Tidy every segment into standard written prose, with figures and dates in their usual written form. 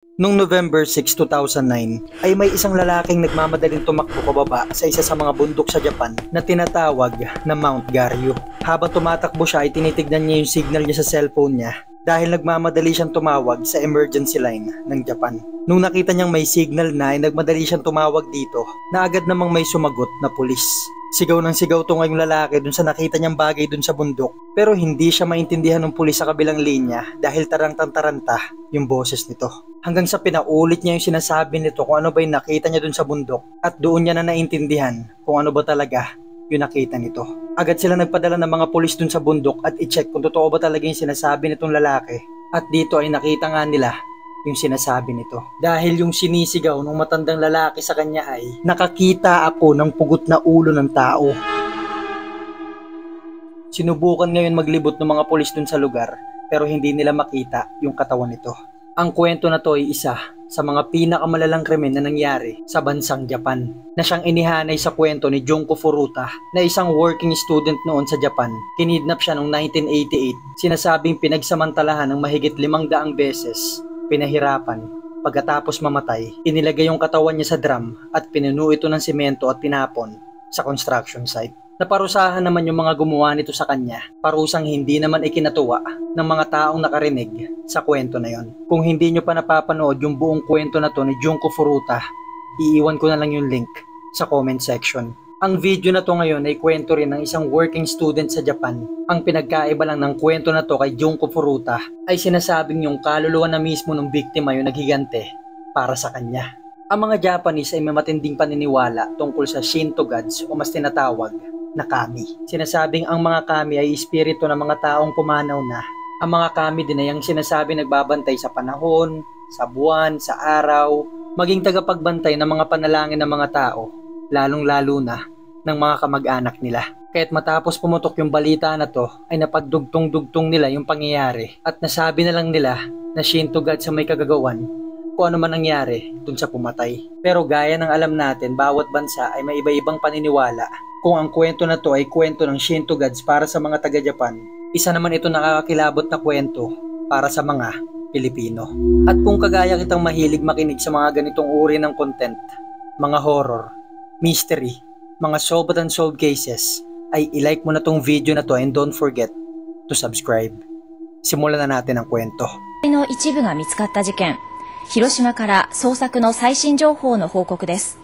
Noong November 6, 2009 ay may isang lalaking nagmamadaling tumakbo pababa sa isa sa mga bundok sa Japan na tinatawag na Mount Garyu. Habang tumatakbo siya ay tinitignan niya yung signal niya sa cellphone niya dahil nagmamadali siyang tumawag sa emergency line ng Japan. Nung nakita niyang may signal na ay nagmadali siyang tumawag dito na agad namang may sumagot na pulis. Sigaw ng sigaw to ngayong lalaki dun sa nakita niyang bagay dun sa bundok pero hindi siya maintindihan ng pulis sa kabilang linya dahil tarantang-taranta yung boses nito. Hanggang sa pinaulit niya yung sinasabi nito kung ano ba yung nakita niya dun sa bundok at doon niya na naintindihan kung ano ba talaga yung nakita nito. Agad sila nagpadala ng mga pulis dun sa bundok at i-check kung totoo ba talaga yung sinasabi nitong lalaki at dito ay nakita nga nila yung sinasabi nito. Dahil yung sinisigaw ng matandang lalaki sa kanya ay, nakakita ako ng pugot na ulo ng tao. Sinubukan ngayon maglibot ng mga pulis dun sa lugar pero hindi nila makita yung katawan nito. Ang kwento na to ay isa sa mga pinakamalalang krimen na nangyari sa bansang Japan na siyang inihanay sa kwento ni Junko Furuta na isang working student noon sa Japan. Kinidnap siya noong 1988. Sinasabing pinagsamantalahan ng mahigit 500 beses. Pinahirapan. Pagkatapos mamatay, inilagay yung katawan niya sa drum at pinuno ito ng simento at pinapon sa construction site. Naparusahan naman yung mga gumawa nito sa kanya. Parusang hindi naman ikinatuwa ng mga taong nakarinig sa kwento na yon. Kung hindi nyo pa napapanood yung buong kwento na to ni Junko Furuta, iiwan ko na lang yung link sa comment section. Ang video na to ngayon ay kwento rin ng isang working student sa Japan. Ang pinagkaiba lang ng kwento na to kay Junko Furuta ay sinasabing yung kaluluwa na mismo ng biktima yung naghigante para sa kanya. Ang mga Japanese ay may matinding paniniwala tungkol sa Shinto gods o mas tinatawag na kami. Sinasabing ang mga kami ay espiritu ng mga taong pumanaw na. Ang mga kami din ay ang sinasabi nagbabantay sa panahon, sa buwan, sa araw, maging tagapagbantay ng mga panalangin ng mga tao, lalong-lalo na ng mga kamag-anak nila. Kaya't matapos pumutok yung balita na to, ay napagdugtong-dugtong nila yung pangyayari at nasabi na lang nila na Shinto God sa may kagagawan kung ano man nangyari dun sa pumatay. Pero gaya ng alam natin, bawat bansa ay may iba-ibang paniniwala. Kung ang kwento na to ay kwento ng Shinto Gods para sa mga taga-Japan, isa naman ito nakakakilabot na kwento para sa mga Pilipino. At kung kagaya kitang mahilig makinig sa mga ganitong uri ng content, mga horror, mystery, mga solved and unsolved cases, ay ilike mo na tong video na to and don't forget to subscribe. Simulan na natin ang kwento. の一部が見つかった事件、広島から捜索の最新情報の報告です。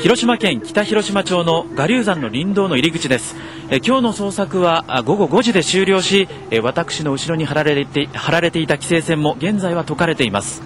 広島県北広島町の我流山の林道の入り口です。今日の捜索は午後5時で終了し、私の後ろに張られていた規制線も現在は解かれています。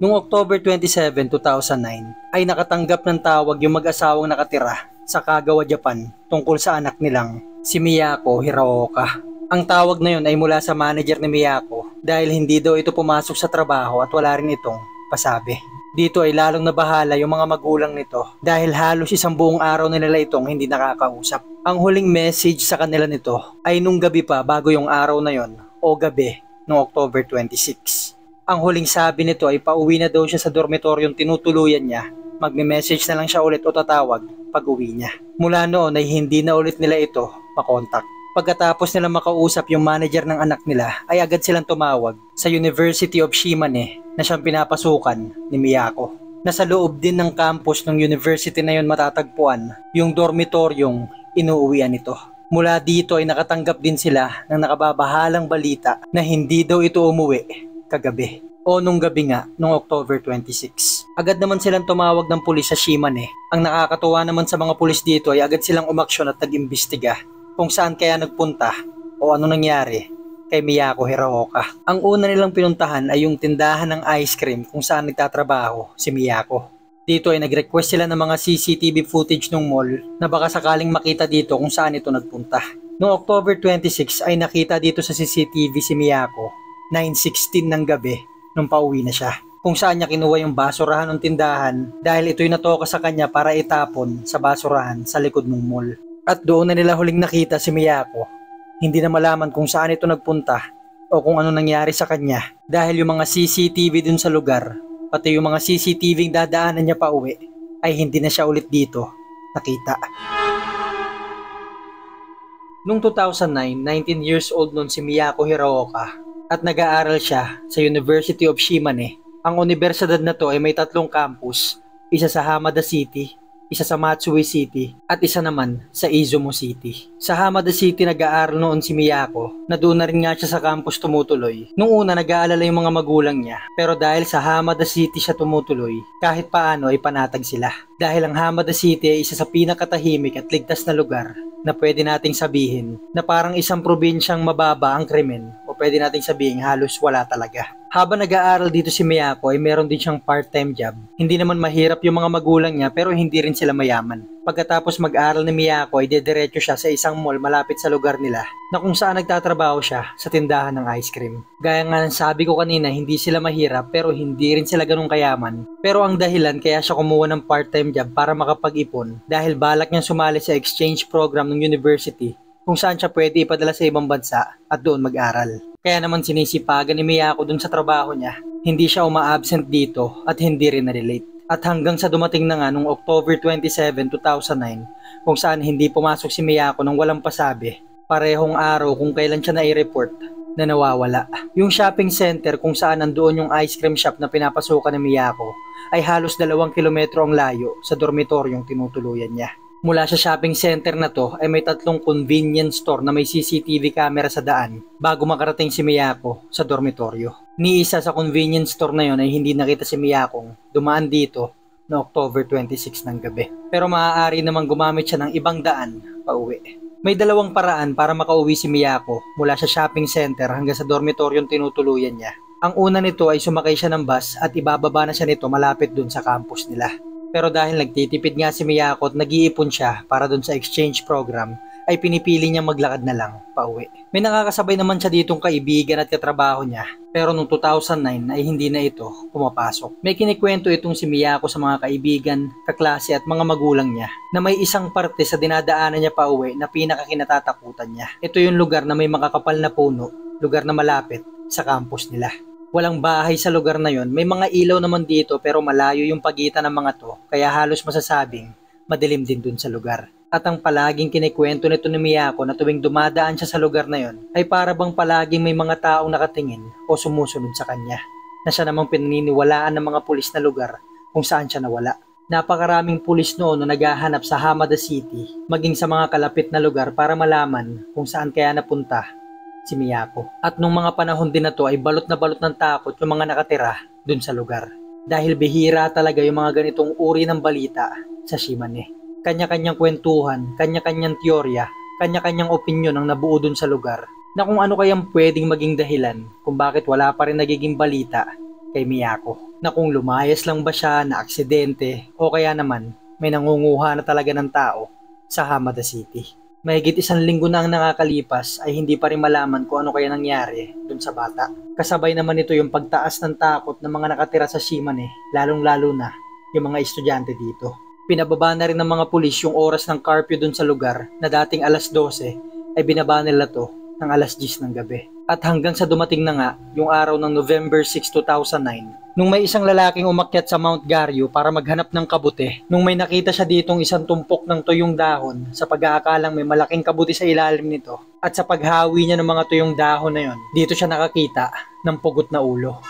Noong October 27, 2009 ay nakatanggap ng tawag yung mag-asawang nakatira sa Kagawa, Japan tungkol sa anak nilang si Miyako Hiraoka. Ang tawag na yun ay mula sa manager ni Miyako dahil hindi daw ito pumasok sa trabaho at wala rin itong pasabi. Dito ay lalong nabahala yung mga magulang nito dahil halos isang buong araw na nila itong hindi nakakausap. Ang huling message sa kanila nito ay nung gabi pa bago yung araw na yon o gabi noong October 26. Ang huling sabi nito ay pauwi na daw siya sa dormitoryong tinutuluyan niya. Magme-message na lang siya ulit o tatawag pag uwi niya. Mula noon ay hindi na ulit nila ito makontak. Pagkatapos nila makausap yung manager ng anak nila ay agad silang tumawag sa University of Shimane na siyang pinapasukan ni Miyako. Nasa loob din ng campus ng university na yon matatagpuan yung dormitoryong inuuwian nito. Mula dito ay nakatanggap din sila ng nakababahalang balita na hindi daw ito umuwi kagabi o nung gabi nga noong October 26. Agad naman silang tumawag ng pulis sa Shimane. Ang nakakatuwa naman sa mga pulis dito ay agad silang umaksyon at nag-imbestiga kung saan kaya nagpunta o ano nangyari kay Miyako Hiraoka. Ang una nilang pinuntahan ay yung tindahan ng ice cream kung saan nagtatrabaho si Miyako. Dito ay nag-request sila ng mga CCTV footage ng mall na baka sakaling makita dito kung saan ito nagpunta. Noong October 26 ay nakita dito sa CCTV si Miyako 9:16 ng gabi nung pauwi na siya, kung saan niya kinuha yung basurahan ng tindahan dahil ito'y natoka sa kanya para itapon sa basurahan sa likod ng mall. At doon na nila huling nakita si Miyako. Hindi na malaman kung saan ito nagpunta o kung ano nangyari sa kanya dahil yung mga CCTV dun sa lugar, pati yung mga CCTV dadaanan niya pa uwi, ay hindi na siya ulit dito nakita. Noong 2009, 19 years old noon si Miyako Hiraoka at nag-aaral siya sa University of Shimane. Ang universidad na to ay may 3 campus, isa sa Hamada City, isa sa Matsui City, at isa naman sa Izumo City. Sa Hamada City nag-aaral noon si Miyako na doon na rin nga siya sa campus tumutuloy. Noong una nag-aalala yung mga magulang niya, pero dahil sa Hamada City siya tumutuloy, kahit paano ay panatag sila. Dahil ang Hamada City ay isa sa pinakatahimik at ligtas na lugar na pwede nating sabihin na parang isang probinsyang mababa ang krimen o pwede nating sabihin halos wala talaga. Habang nag-aaral dito si Miyako ay meron din siyang part-time job. Hindi naman mahirap yung mga magulang niya pero hindi rin sila mayaman. Pagkatapos mag-aral ni Miyako ay dediretso siya sa isang mall malapit sa lugar nila na kung saan nagtatrabaho siya sa tindahan ng ice cream. Gaya nga ng sabi ko kanina, hindi sila mahirap pero hindi rin sila ganun kayaman. Pero ang dahilan kaya siya kumuha ng part-time job para makapag-ipon dahil balak niyang sumali sa exchange program ng university kung saan siya pwede ipadala sa ibang bansa at doon mag-aral. Kaya naman sinisipagan ni Miyako dun sa trabaho niya. Hindi siya uma-absent dito at hindi rin na-relate. At hanggang sa dumating na nga noong October 27, 2009 kung saan hindi pumasok si Miyako nang walang pasabi. Parehong araw kung kailan siya na-report na nawawala. Yung shopping center kung saan nandoon yung ice cream shop na pinapasukan ni Miyako ay halos 2 kilometro ang layo sa dormitoryong tinutuluyan niya. Mula sa shopping center na to ay may 3 convenience store na may CCTV camera sa daan bago makarating si Miyako sa dormitoryo. Ni isa sa convenience store na yon ay hindi nakita si Miyakong dumaan dito na October 26 ng gabi. Pero maaari namang gumamit siya ng ibang daan pa uwi. May 2 paraan para makauwi si Miyako mula sa shopping center hanggang sa dormitoryong tinutuluyan niya. Ang una nito ay sumakay siya ng bus at ibababa na siya nito malapit dun sa campus nila. Pero dahil nagtitipid nga si Miyako at nag-iipon siya para dun sa exchange program, ay pinipili niya maglakad na lang pauwi. May nakakasabay naman siya ditong kaibigan at katrabaho niya, pero noong 2009 ay hindi na ito pumapasok. May kinikwento itong si Miyako sa mga kaibigan, kaklase at mga magulang niya na may isang parte sa dinadaanan niya pauwi na pinakakinatatakutan niya. Ito yung lugar na may makakapal na puno, lugar na malapit sa campus nila. Walang bahay sa lugar na yon. May mga ilaw naman dito pero malayo yung pagitan ng mga to kaya halos masasabing madilim din dun sa lugar. At ang palaging kinikwento nito ni Miyako na tuwing dumadaan siya sa lugar na yon ay para bang palaging may mga taong nakatingin o sumusunod sa kanya na siya namang pinaniniwalaan ng mga pulis na lugar kung saan siya nawala. Napakaraming pulis noon na naghahanap sa Hamada City maging sa mga kalapit na lugar para malaman kung saan kaya napunta si Miyako. At nung mga panahon din na to ay balot na balot ng takot yung mga nakatira dun sa lugar. Dahil bihira talaga yung mga ganitong uri ng balita sa Shimane. Kanya-kanyang kwentuhan, kanya-kanyang teorya, kanya-kanyang opinyon ang nabuo dun sa lugar na kung ano kayang pwedeng maging dahilan kung bakit wala pa rin nagiging balita kay Miyako. Na kung lumayas lang ba siya na aksidente o kaya naman may nangunguha na talaga ng tao sa Hamada City. Mahigit 1 linggo na ang nakakalipas ay hindi pa rin malaman kung ano kaya nangyari dun sa bata. Kasabay naman ito yung pagtaas ng takot ng mga nakatira sa Shimane, lalong-lalo na yung mga estudyante dito. Pinababa na rin ng mga pulis yung oras ng curfew dun sa lugar na dating alas 12 ay binaba nila to ng alas 10 ng gabi. At hanggang sa dumating na nga yung araw ng November 6, 2009, nung may isang lalaking umakyat sa Mount Garyo para maghanap ng kabute, nung may nakita siya ditong isang tumpok ng tuyong dahon sa pag-aakalang may malaking kabuti sa ilalim nito, at sa paghawi niya ng mga tuyong dahon na yon, dito siya nakakita ng pugot na ulo.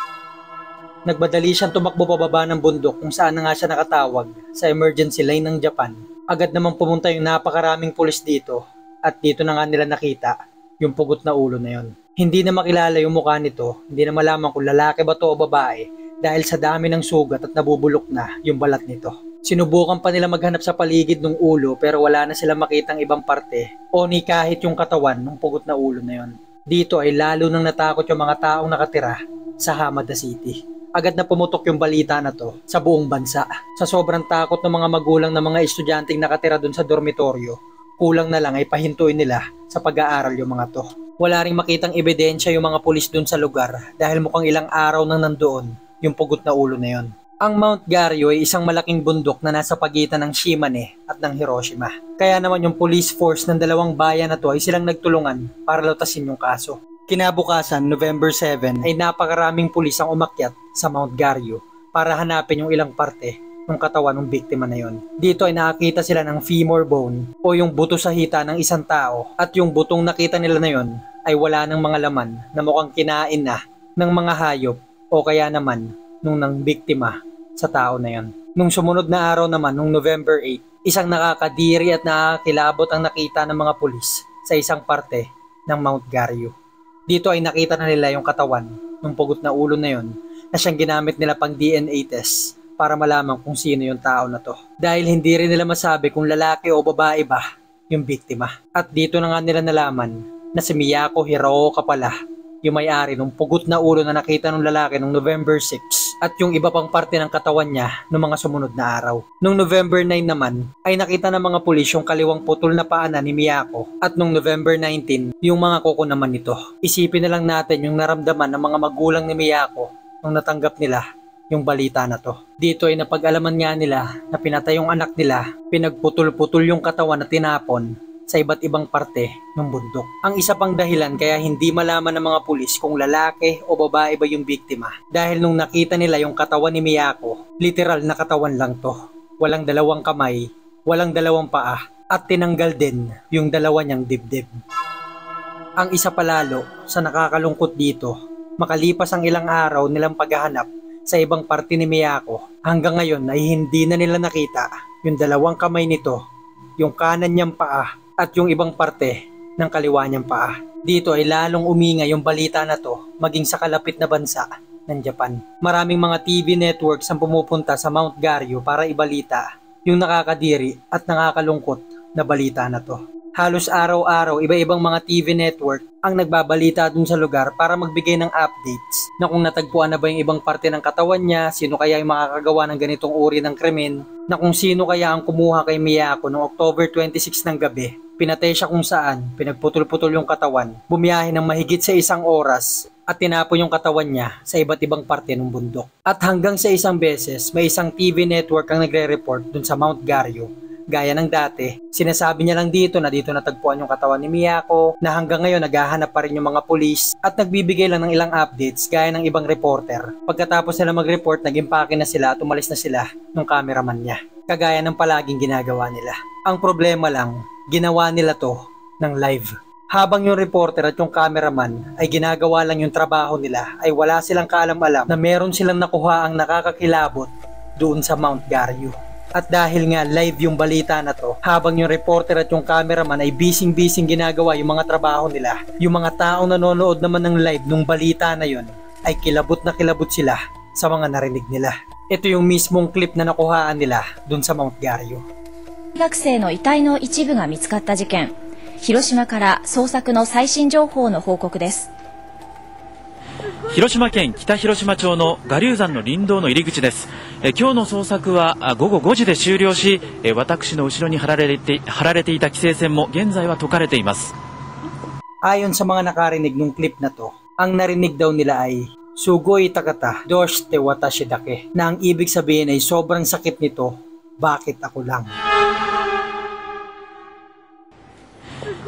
Nagmadali siyang tumakbo pababa ng bundok kung saan na nga siya nakatawag sa emergency line ng Japan. Agad namang pumunta yung napakaraming pulis dito at dito na nga nila nakita yung pugot na ulo na yon. Hindi na makilala yung mukha nito, hindi na malaman kung lalaki ba to o babae dahil sa dami ng sugat at nabubulok na yung balat nito. Sinubukan pa nila maghanap sa paligid ng ulo pero wala na sila makitang ibang parte o ni kahit yung katawan ng pugot na ulo na yon. Dito ay lalo nang natakot yung mga taong nakatira sa Hamada City. Agad na pumutok yung balita na to sa buong bansa. Sa sobrang takot ng mga magulang ng mga estudyanteng nakatira dun sa dormitoryo, kulang na lang ay pahintuin nila sa pag-aaral yung mga to. Wala ring makitang ebidensya yung mga pulis dun sa lugar dahil mukhang ilang araw nang nandoon yung pugot na ulo na yon. Ang Mount Garyo ay isang malaking bundok na nasa pagitan ng Shimane at ng Hiroshima. Kaya naman yung police force ng 2 bayan na to ay silang nagtulungan para lutasin yung kaso. Kinabukasan, November 7, ay napakaraming pulis ang umakyat sa Mount Garyo para hanapin yung ilang parte ng katawan ng biktima na yon. Dito ay nakakita sila ng femur bone o yung buto sa hita ng isang tao, at yung butong nakita nila na yon ay wala ng mga laman na mukhang kinain na ng mga hayop o kaya naman nung nang biktima sa tao na yon. Nung sumunod na araw naman, nung November 8, isang nakakadiri at nakakilabot ang nakita ng mga pulis sa isang parte ng Mount Garyo. Dito ay nakita na nila yung katawan ng pugot na ulo na yon na siyang ginamit nila pang DNA test para malaman kung sino yung tao na to. Dahil hindi rin nila masabi kung lalaki o babae ba yung biktima. At dito na nga nila nalaman na si Miyako Hiraoka pala yung may-ari ng pugot na ulo na nakita ng lalaki noong November 6 at yung iba pang parte ng katawan niya noong mga sumunod na araw. Noong November 9 naman ay nakita ng mga pulis yung kaliwang putol na paanan ni Miyako, at noong November 19 yung mga kuko naman nito. Isipin na lang natin yung naramdaman ng mga magulang ni Miyako nung natanggap nila yung balita na to. Dito ay napag-alaman nga nila na pinatay yung anak nila, pinagputol-putol yung katawan na tinapon sa iba't ibang parte ng bundok. Ang isa pang dahilan kaya hindi malaman ng mga pulis kung lalaki o babae ba yung biktima, dahil nung nakita nila yung katawan ni Miyako, literal na katawan lang to. Walang dalawang kamay, walang dalawang paa, at tinanggal din yung dalawa niyang dibdib. Ang isa palalo sa nakakalungkot dito, makalipas ang ilang araw nilang paghahanap sa ibang parte ni Miyako, hanggang ngayon ay hindi na nila nakita yung dalawang kamay nito, yung kanan niyang paa, at yung ibang parte ng kaliwa niyang paa. Dito ay lalong umingay yung balita na to maging sa kalapit na bansa ng Japan. Maraming mga TV networks ang pumupunta sa Mount Garyo para ibalita yung nakakadiri at nakakalungkot na balita na to. Halos araw-araw, iba-ibang mga TV network ang nagbabalita dun sa lugar para magbigay ng updates na kung natagpuan na ba yung ibang parte ng katawan niya, sino kaya yung makakagawa ng ganitong uri ng krimen, na kung sino kaya ang kumuha kay Miyako noong October 26 ng gabi. Pinatay siya kung saan, pinagputol-putol yung katawan, bumiyahe ng mahigit sa 1 oras at tinapon yung katawan niya sa iba't ibang parte ng bundok. At hanggang sa isang beses, may isang TV network ang nagre-report dun sa Mount Garyo. Gaya ng dati, sinasabi niya lang dito na dito natagpuan yung katawan ni Miyako, na hanggang ngayon naghahanap pa rin yung mga pulis at nagbibigay lang ng ilang updates gaya ng ibang reporter. Pagkatapos nila mag-report, nag-impake na sila at umalis na sila ng cameraman niya. Kagaya ng palaging ginagawa nila. Ang problema lang, ginawa nila to ng live. Habang yung reporter at yung cameraman ay ginagawa lang yung trabaho nila, ay wala silang kaalam-alam na meron silang nakuha ang nakakakilabot doon sa Mount Garyo. At dahil nga live yung balita na to, habang yung reporter at yung cameraman ay bising-bising ginagawa yung mga trabaho nila, yung mga taong nanonood naman ng live nung balita na yon ay kilabot na kilabot sila sa mga narinig nila. Ito yung mismong clip na nakuhaan nila dun sa Mount Garyo. 学生の遺体の一部が見つかった事件。広島から捜索の最新情報の報告です。広島県北広島町の我流山の林道の入り口です。今日の捜索は午後5時で終了し、私の後ろに張られていた規制線も現在は解かれています。Ayon sa mga nakarinig ng clip na to, ang narinig daw nila ay Sugoi takata doshite watashi dake, na ang ibig sabihin ay sobrang sakit nito, bakit ako lang.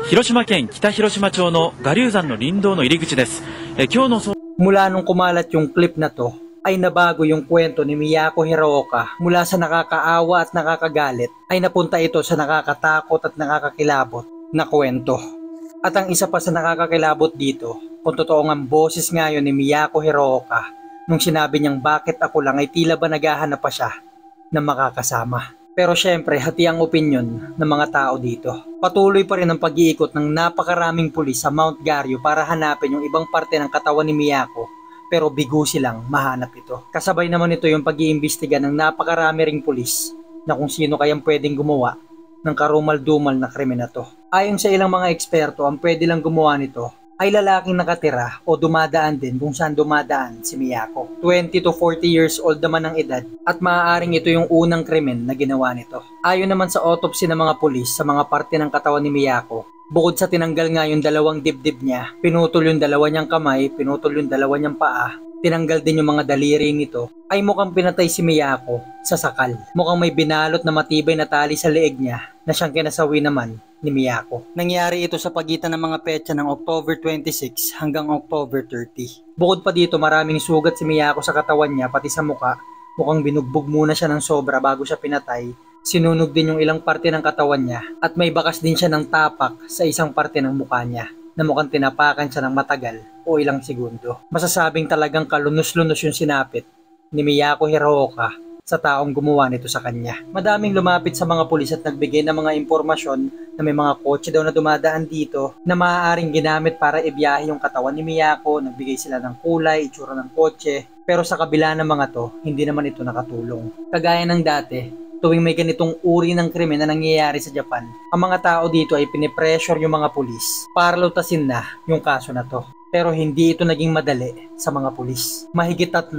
広島県北広島町の我流山の林道の入り口です。今日の捜 Mula nung kumalat yung clip na to, ay nabago yung kwento ni Miyako Hiraoka. Mula sa nakakaawa at nakakagalit, ay napunta ito sa nakakatakot at nakakakilabot na kwento. At ang isa pa sa nakakakilabot dito, kung totoo ang boses ngayon ni Miyako Hiraoka, nung sinabi niyang bakit ako lang, ay tila ba naghahanap pa siya na makakasama. Pero syempre, hati ang opinyon ng mga tao dito. Patuloy pa rin ang pag-iikot ng napakaraming pulis sa Mount Garyo para hanapin yung ibang parte ng katawan ni Miyako, pero bigo silang mahanap ito. Kasabay naman ito yung pag-iimbestiga ng napakarami ring pulis na kung sino kayang pwedeng gumawa ng karumal-dumal na krimen na to. Ayon sa ilang mga eksperto, ang pwede lang gumawa nito ay lalaking nakatira o dumadaan din kung saan dumadaan si Miyako. 20 to 40 years old naman ang edad at maaaring ito yung unang krimen na ginawa nito. Ayon naman sa autopsy ng mga pulis sa mga parte ng katawan ni Miyako, bukod sa tinanggal nga yung dalawang dibdib niya, pinutol yung dalawa niyang kamay, pinutol yung dalawa niyang paa, tinanggal din yung mga daliri nito, ay mukhang pinatay si Miyako sa sakal. Mukhang may binalot na matibay na tali sa leeg niya na siyang kinasawi naman ni Miyako. Nangyari ito sa pagitan ng mga petsa ng October 26 hanggang October 30. Bukod pa dito, maraming sugat si Miyako sa katawan niya pati sa muka Mukhang binugbog muna siya ng sobra bago siya pinatay. Sinunog din yung ilang parte ng katawan niya at may bakas din siya ng tapak sa isang parte ng mukha niya na mukhang tinapakan siya ng matagal o ilang segundo. Masasabing talagang kalunos-lunos yung sinapit ni Miyako Hiraoka sa taong gumawa nito sa kanya. Madaming lumapit sa mga pulis at nagbigay ng mga impormasyon na may mga kotse daw na dumadaan dito na maaaring ginamit para ibiyahe yung katawan ni Miyako. Nagbigay sila ng kulay, itsura ng kotse. Pero sa kabila ng mga to, hindi naman ito nakatulong. Kagaya ng dati, tuwing may ganitong uri ng krimen na nangyayari sa Japan, ang mga tao dito ay pinipressure yung mga pulis para lutasin na yung kaso na to. Pero hindi ito naging madali sa mga pulis. Mahigit 300,000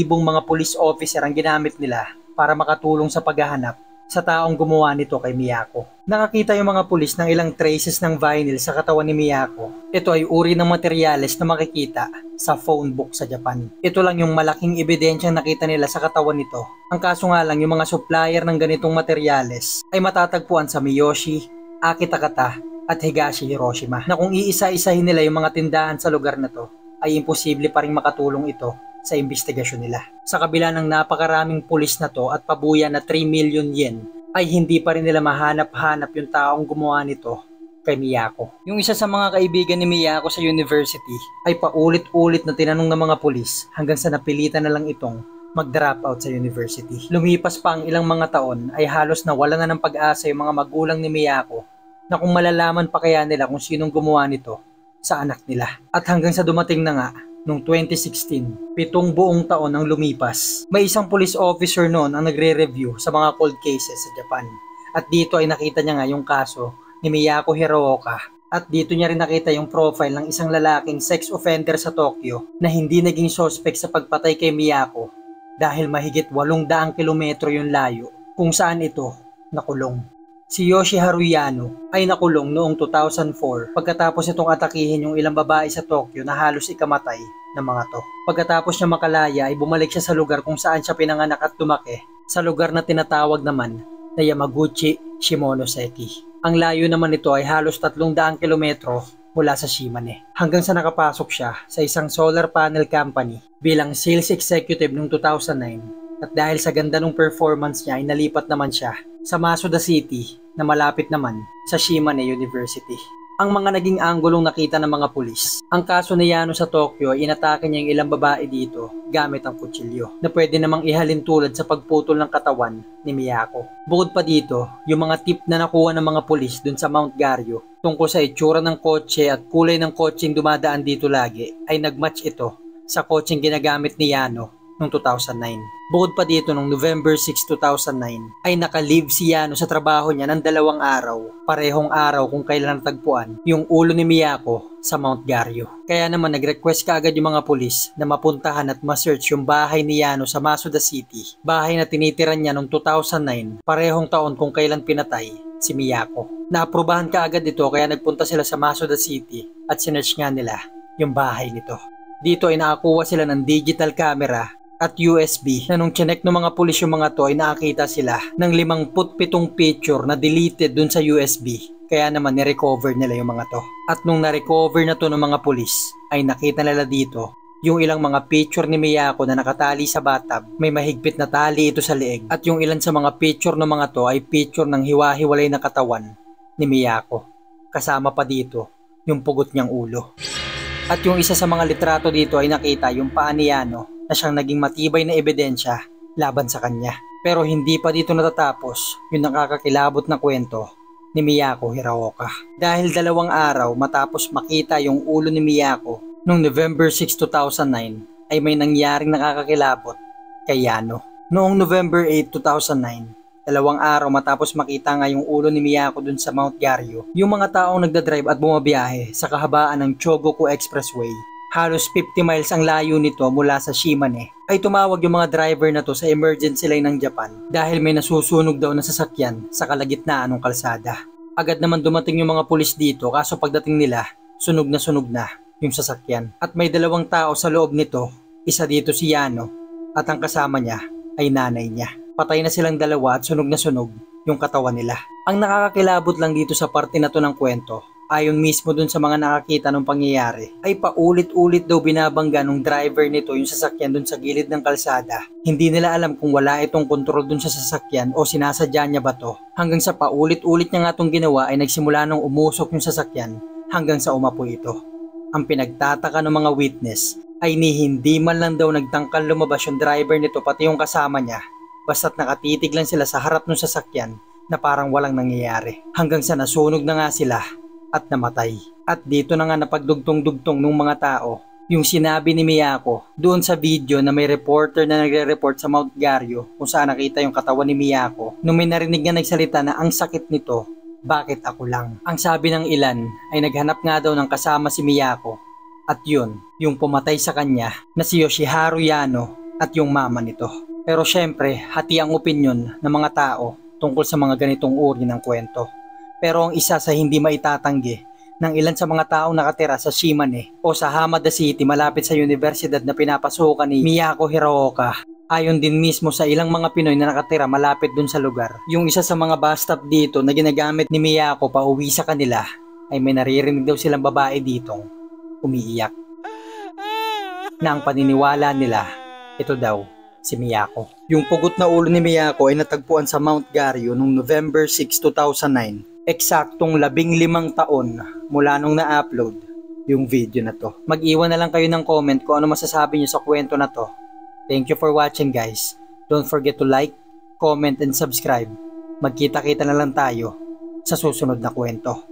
mga police officer ang ginamit nila para makatulong sa paghahanap sa taong gumawa nito kay Miyako. Nakakita yung mga pulis ng ilang traces ng vinyl sa katawan ni Miyako. Ito ay uri ng materyales na makikita sa phone book sa Japan. Ito lang yung malaking ebidensyang nakita nila sa katawan nito. Ang kaso nga lang, yung mga supplier ng ganitong materyales ay matatagpuan sa Miyoshi, Akitakata at Higashi, Hiroshima, na kung iisa-isahin nila yung mga tindahan sa lugar na to, ay imposible pa rin makatulong ito sa investigasyon nila. Sa kabila ng napakaraming pulis na to at pabuya na 3 million yen, ay hindi pa rin nila mahanap-hanap yung taong gumawa nito kay Miyako. Yung isa sa mga kaibigan ni Miyako sa university ay paulit-ulit na tinanong ng mga pulis hanggang sa napilitan na lang itong mag-drop out sa university. Lumipas pa ang ilang mga taon ay halos nawala na ng pag-asa yung mga magulang ni Miyako na kung malalaman pa kaya nila kung sinong gumawa nito sa anak nila. At hanggang sa dumating na nga, noong 2016, 7 buong taon ang lumipas, may isang police officer noon ang nagre-review sa mga cold cases sa Japan. At dito ay nakita niya nga yung kaso ni Miyako Hiraoka. At dito niya rin nakita yung profile ng isang lalaking sex offender sa Tokyo na hindi naging suspect sa pagpatay kay Miyako dahil mahigit 800 kilometro yung layo kung saan ito nakulong. Si Yoshiharu Yano ay nakulong noong 2004 pagkatapos itong atakihin yung ilang babae sa Tokyo na halos ikamatay ng mga to. Pagkatapos niya makalaya ay bumalik siya sa lugar kung saan siya pinanganak at lumaki, sa lugar na tinatawag naman na Yamaguchi Shimonoseki. Ang layo naman nito ay halos 300 kilometro mula sa Shimane, hanggang sa nakapasok siya sa isang solar panel company bilang sales executive noong 2009. At dahil sa ganda ng performance niya ay nalipat naman siya sa Masuda City na malapit naman sa Shimane University. Ang mga naging anggulong nakita ng mga pulis. Ang kaso ni Yano sa Tokyo ay inatake niya yung ilang babae dito gamit ang kutsilyo na pwede namang ihalin tulad sa pagputol ng katawan ni Miyako. Bukod pa dito, yung mga tip na nakuha ng mga pulis dun sa Mount Garyo tungkol sa itsura ng kotse at kulay ng kotseng dumadaan dito lagi ay nagmatch ito sa kotseng ginagamit ni Yano noong 2009. Bukod pa dito, noong November 6, 2009, ay naka-leave si Yano sa trabaho niya ng 2 araw. Parehong araw kung kailan natagpuan yung ulo ni Miyako sa Mount Garyo. Kaya naman nag-request kaagad yung mga pulis na mapuntahan at ma-search yung bahay ni Yano sa Masuda City. Bahay na tinitiran niya noong 2009, parehong taon kung kailan pinatay si Miyako. Naaprubahan kaagad ito kaya nagpunta sila sa Masuda City at sinearch nga nila yung bahay nito. Dito ay nakakuha sila ng digital camera at USB na nung chinek ng mga pulis yung mga to ay nakakita sila ng 57 picture na deleted dun sa USB. Kaya naman nirecover nila yung mga to. At nung narecover na to ng mga pulis ay nakita nila dito yung ilang mga picture ni Miyako na nakatali sa bathtub. May mahigpit na tali ito sa leeg. At yung ilan sa mga picture ng mga to ay picture ng hiwa-hiwalay na katawan ni Miyako. Kasama pa dito yung pugot niyang ulo. At yung isa sa mga litrato dito ay nakita yung paa ni Yano na siyang naging matibay na ebidensya laban sa kanya. Pero hindi pa dito natatapos yung nakakakilabot na kwento ni Miyako Hiraoka. Dahil 2 araw matapos makita yung ulo ni Miyako noong November 6, 2009 ay may nangyaring nakakakilabot kay Yano. Noong November 8, 2009, 2 araw matapos makita nga yung ulo ni Miyako dun sa Mount Garyo, yung mga taong nagdadrive at bumabiyahe sa kahabaan ng Chogoku Expressway, halos 50 miles ang layo nito mula sa Shimane, ay tumawag yung mga driver na to sa emergency line ng Japan dahil may nasusunog daw na sasakyan sa kalagitnaan ng kalsada. Agad naman dumating yung mga pulis dito kaso pagdating nila, sunog na yung sasakyan. At may 2 tao sa loob nito, isa dito si Yano at ang kasama niya ay nanay niya. Patay na silang 2 at sunog na sunog yung katawan nila. Ang nakakakilabot lang dito sa parte na to ng kwento Ayon mismo dun sa mga nakakita ng pangyayari, ay paulit-ulit daw binabangga ng driver nito yung sasakyan dun sa gilid ng kalsada. Hindi nila alam kung wala itong kontrol dun sa sasakyan o sinasadya niya ba to. Hanggang sa paulit-ulit niya nga itong ginawa ay nagsimula nung umusok yung sasakyan hanggang sa umapoy ito. Ang pinagtataka ng mga witness ay hindi man lang daw nagtangkal lumabas yung driver nito pati yung kasama niya. Basta't nakatitig lang sila sa harap ng sasakyan na parang walang nangyayari. Hanggang sa nasunog na nga sila at namatay. At dito na nga napagdugtong-dugtong ng mga tao yung sinabi ni Miyako doon sa video na may reporter na nagre-report sa Mount Garyo kung saan nakita yung katawan ni Miyako nung may narinig na nagsalita na ang sakit nito, bakit ako lang? Ang sabi ng ilan ay naghanap nga daw ng kasama si Miyako at yun, yung pumatay sa kanya na si Yoshiharu Yano at yung mama nito. Pero syempre, hati ang opinyon ng mga tao tungkol sa mga ganitong uri ng kwento. Pero ang isa sa hindi maitatanggi ng ilan sa mga taong nakatira sa Shimane o sa Hamada City malapit sa universidad na pinapasukan ni Miyako Hiraoka, ayon din mismo sa ilang mga Pinoy na nakatira malapit dun sa lugar. Yung isa sa mga bus stop dito na ginagamit ni Miyako pa uwi sa kanila ay may naririnig daw silang babae ditong umiiyak. Na ang paniniwala nila, ito daw si Miyako. Yung pugot na ulo ni Miyako ay natagpuan sa Mount Garyo noong November 6, 2009. Eksaktong 15 taon mula nung na-upload yung video na to. Mag-iwan na lang kayo ng comment kung ano masasabi nyo sa kwento na to. Thank you for watching guys. Don't forget to like, comment, and subscribe. Magkita-kita na lang tayo sa susunod na kwento.